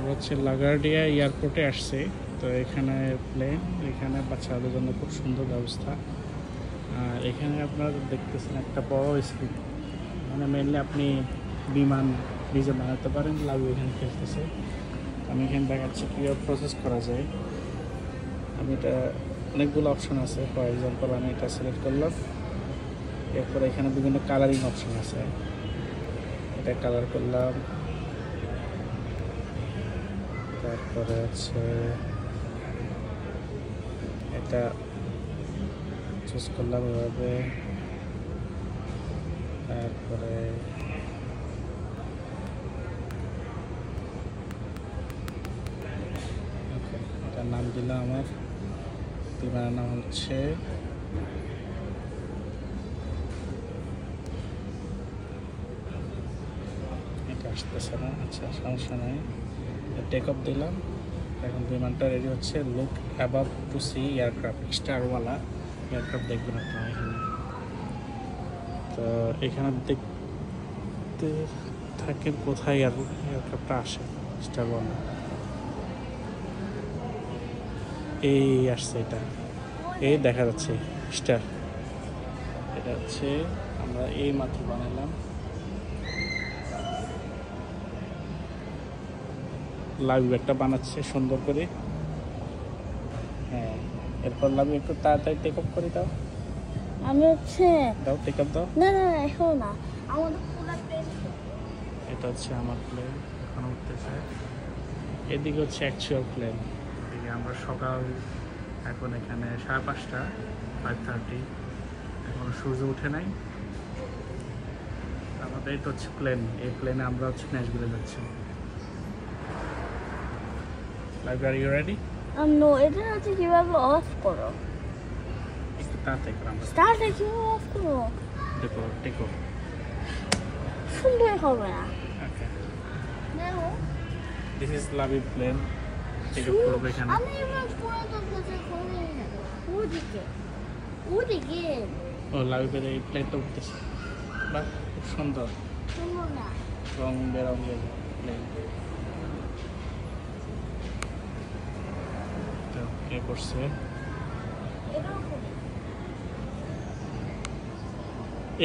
আমরা হচ্ছে লাগার্ডিয়া এয়ারপোর্টে আসছি। তো এখানে প্লেন, এখানে বাচ্চাদের জন্য খুব সুন্দর ব্যবস্থা। আর এখানে আপনারা দেখতেছেন একটা বড় স্ক্রিন, মানে মেনলি আপনি বিমান নিজে বানাতে পারেন। লাভু এখানে খেলতেছে। আমি এখানে দেখাচ্ছি কীভাবে প্রসেস করা যায়। আমি এটা অনেকগুলো অপশন আছে। ফর এক্সাম্পল আমি এটা সিলেক্ট করলাম, এরপরে এখানে বিভিন্ন কালারিং অপশন আছে। এটা কালার করলাম, তারপরে হচ্ছে এটা চুজ করলাম এভাবে, তারপরে এটার নাম দিলাম, আমার বিমানের নাম হচ্ছে এটা আসতেছে না, আচ্ছা সমস্যা নাই। টেক অফ দিলাম, এখন বিমানটা রেডি হচ্ছে। Look above to see aircraft, স্টারওয়ালা এয়ারক্রাফট দেখবেন আপনারা এখানে। তো এখানে দেখতে থাকেন কোথায় এয়ারক্রাফটটা আসে, স্টারওয়ালা। এই আসছে, এটা এই দেখা যাচ্ছে স্টার। এটা হচ্ছে আমরা এই মাত্র বানালাম। লাইভ একটা বানাচ্ছে সুন্দর করে। হ্যাঁ, এরপর লাভ একটু তাড়াতাড়ি টেক অফ করে দাও। আমি হচ্ছে দাও, টেক অফ দাও। না না এখন না, আমাদের পুরো প্লেন। এটা হচ্ছে আমার প্লেন, এখন উঠতেছে। এদিকে হচ্ছে অ্যাকচুয়াল প্লেন। এদিকে আমরা সকাল, এখন এখানে 5:30, 5:30, এখন সূর্য উঠে নাই। আমাদের এটা হচ্ছে প্লেন, এই প্লেনে আমরা হচ্ছে ন্যাশভিলে যাচ্ছি। Live, are you ready? No, এটা হচ্ছে কিভাবে অফ করো? একটু তাড়াতাড়ি করে আমরা স্টার্ট কিভাবে অফ করো? দেখো, টেকো। সুন্দর হবে না। ওকে, দেখো this is lovely plane. Take off করবে এখানে। আমি এবার পুরো তো কাছে করে ওদিকে ওদিকে। ও লাভি এই প্লেনটা উঠতেছে, বাহ খুব সুন্দর সুন্দর না, রং বেরঙের প্লেন। কে করছে?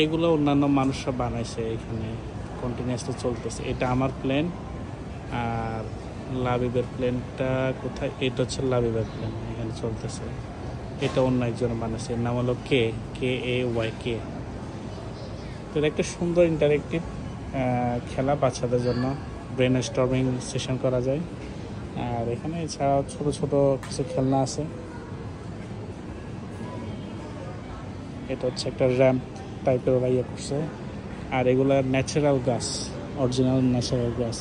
এগুলো অন্যান্য মানুষরা বানাইছে, এখানে কন্টিনিউয়াসলি চলতেছে। এটা আমার প্লেন, আর লাবিবের প্লেনটা কোথায়? এটা হচ্ছে লাবিবের প্লেন, এখানে চলতেছে। এটা অন্য একজন বানাইছে, এর নাম হলো কে। তো এটা একটা সুন্দর ইন্টারেক্টিভ খেলা, বাচ্চাদের জন্য ব্রেন স্টর্মিং সেশন করা যায়। আর এখানে এছাড়াও ছোট ছোট কিছু খেলনা আছে। এটা হচ্ছে একটা র্যাম্প টাইপের ওরা ইয়ে করছে। আর এগুলো ন্যাচারাল গাছ, অরিজিনাল ন্যাচারাল গাছ।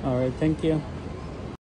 All right, thank you.